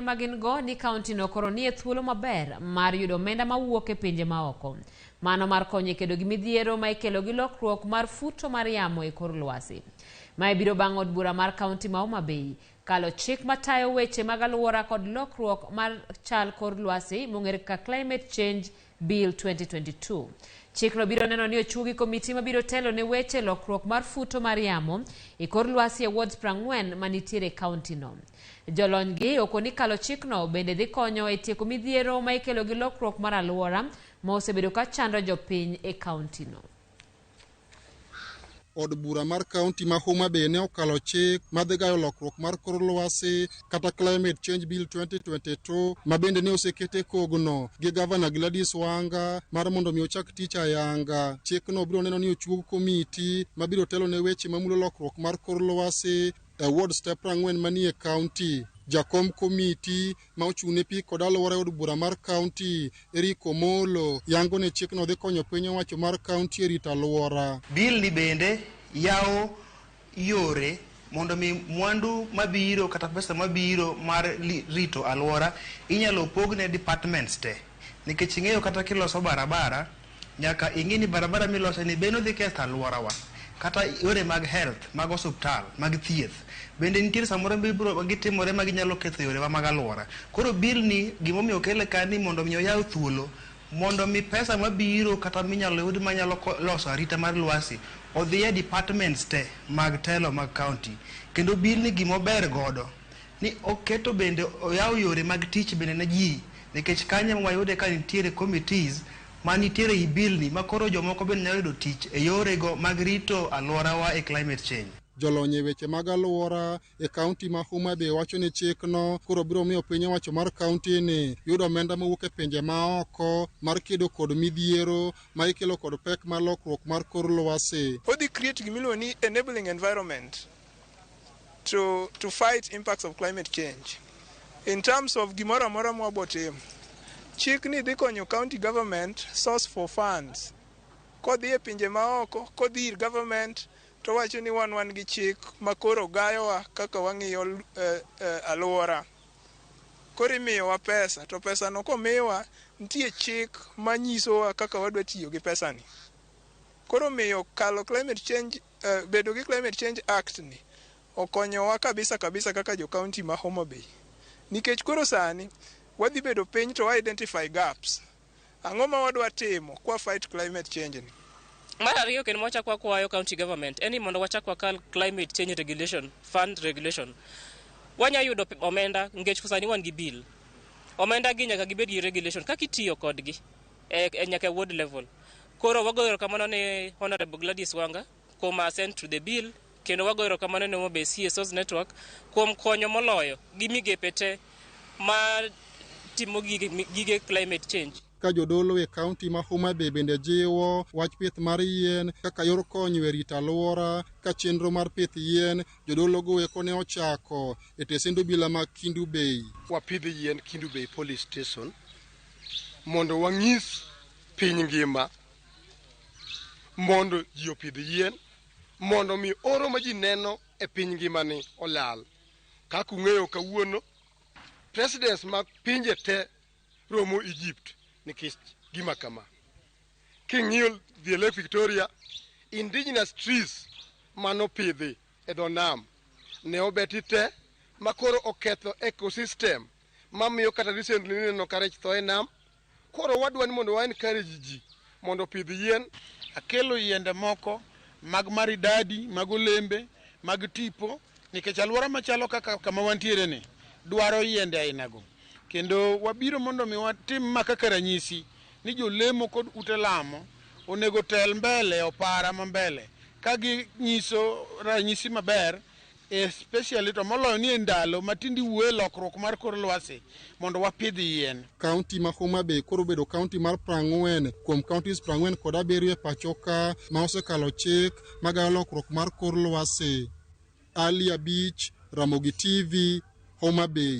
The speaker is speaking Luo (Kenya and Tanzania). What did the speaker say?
magin go ni kaunti no koro ni e thuolo maber mar yudo omenda mawuok e pinje maoko. Mano mar konyo kedo gi midhiero ma ikelo gi lokruok mar futo mar yamo e kor lwasi. Mae biro bang' od bura mar kaunti ma Homa Bay kalo chik matayo weche mag aluora kod lokruok mar chal kor lwasi mong'ere kaka Climate Change Bill 2022. Chik no biro neno ni ochugi komiti mabiro telo ne weche lokruok mar futo mar yamo e kor lwasi e wards 40 manitiere kaunti no. Jolony gi okoni kalo chik no bende dhi konyo e tieko midhiero ma ikelo gi lokruok mar aluora ma osebedo ka chando jopiny e kaunti no. Od bura mar kaunti ma Homa Bay ne okalo chik madhigayo lokruok mar kor lwasi kata Climate Change Bill 2022 ma bende ne osekete kogno gi Gavana Gladys Wanga mar mondo mi ochak tich ayanga. Chik no biro neno ni ochuog komiti mabiro telo ne weche mamulo lokruok mar kor lwasi e ward step 40 manie kaunti. Jakom komiti ma ochune pi kod aluora od bura mar kaunti Eriko Molo yango ne chik no dhi konyo piny owacho mar kaunti e rito aluora. Bill ni bende yawo yore mondo mi mwandu mabiro kata pesa mabiro mar rito aluora inyalo pogne departments te. Nikech ing'eyo kata kiloso barabara nyaka ing'ini barabara miloso ni beno dhi ketho aluora wa. Kata yore mag health, mag osuptal, mag thieth. Bende nitiere samoro biro gitimore mag nyalo ketho yore mag aluora. Koro bill ni gimomiyo okele kani mondo mi oyaw thuolo mondo mi pesa mabiro kata minyalo yud manyalo loso arita mar lwasi odhi e departments te mag telo mag county. Kendo bill ni gimober godo ni oketo bende oyaw yore mag tich bende na ji nikech kanye mwayude ka nitiere committees manitiere i bill ni makoro jomoko bende nyalo yudo tich e yore go mag rito aluora wa e climate change. Jolony weche mag aluora e kaunti ma Homa Bay wacho ni chik no koro biro miyo piny owacho mar kaunti ni yudo omenda mawuok e pinje maoko mar kedo kod midhiero ma ikelo kod pek mar lokruok mar kor lwasi. Odhi create gimiluongo ni enabling environment to fight impacts of climate change. In terms of gimoro amora mwabotimo, chik ni dhi konyo county government source for funds. Kodhi e pinje maoko, kodhi ir government to wacho ni wan gi chik makoro gayowa kaka wang'iyo aluora. Koro imiyowa pesa, to pesa no komiwa nitie chik manyisowa kaka wadwa tiyo gi pesa ni. Koro miyo kalo climate change, bedo gi Climate Change Act ni okonyowa kabisa kaka jo county ma Homa Bay. Nikech koro sani wadhi bedo piny to identify gaps. Ang'o ma wadwa timo kwa fight climate change ni? Mar ariyo kendo wachakwa kwayo county government eni mondo wachakwa kal climate change regulation fund regulation. Wanya yudo omenda ngech kusani wan gi bill. Omenda gi nyaka gibed gi regulation kaka itiyo kodgi e nyaka ward level. Koro wagoyo kamano ne Honorable Gladys Wanga kuom assent to the bill kendo wagoyo kamano ne Homa Bay CSOs network kuom konyo moloyo gi migepe te ma timo gige climate change. Ka jodolo e kaunti ma Homa Bay bende jiwo wach pith mar yien kaka yor konyo e rito aluora ka chenro mar pith yien jodolo go eko ne ochako e tesendo bila mag Kindu Bay. Wapidh yien Kindu Bay Police Station mondo wang'is piny ngima mondo ji opidh yien mondo mi oro ma ji neno e piny ngima ni olal. Kaka ung'eyo kawuono presidents mag pinje te romo Egypt nikech gima kama. King'iyo the Lake Victoria, indigenous trees manopidhi e dho nam ne obeti te makoro oketho ecosystem mamiyo kata recently neno ka rech tho e nam. Koro wadwa ni mondo wa encourage ji mondo pidh yien. Akelo yiende moko mag maridadi, mag olembe, mag tipo nikech aluora machalo kaka kama wantiere ni dwaro yiende ainago. Kendo wabiro mondo mi watim makaka ranyisi ni jolemo kod ute lamo onego tel mbele opara mambele ka ginyiso ranyisi maber especially to moloyo ni ndalo matindi wuoye lokruok mar kor lwasi mondo wapidh yien. Kaunti ma Homa Bay koro bedo kaunti mar 40 kuom counties 40 kod 7 e pachoka ma osekalo chik magayo lokruok mar kor lwasi. Ali Abich, Ramogi TV, Homa Bay.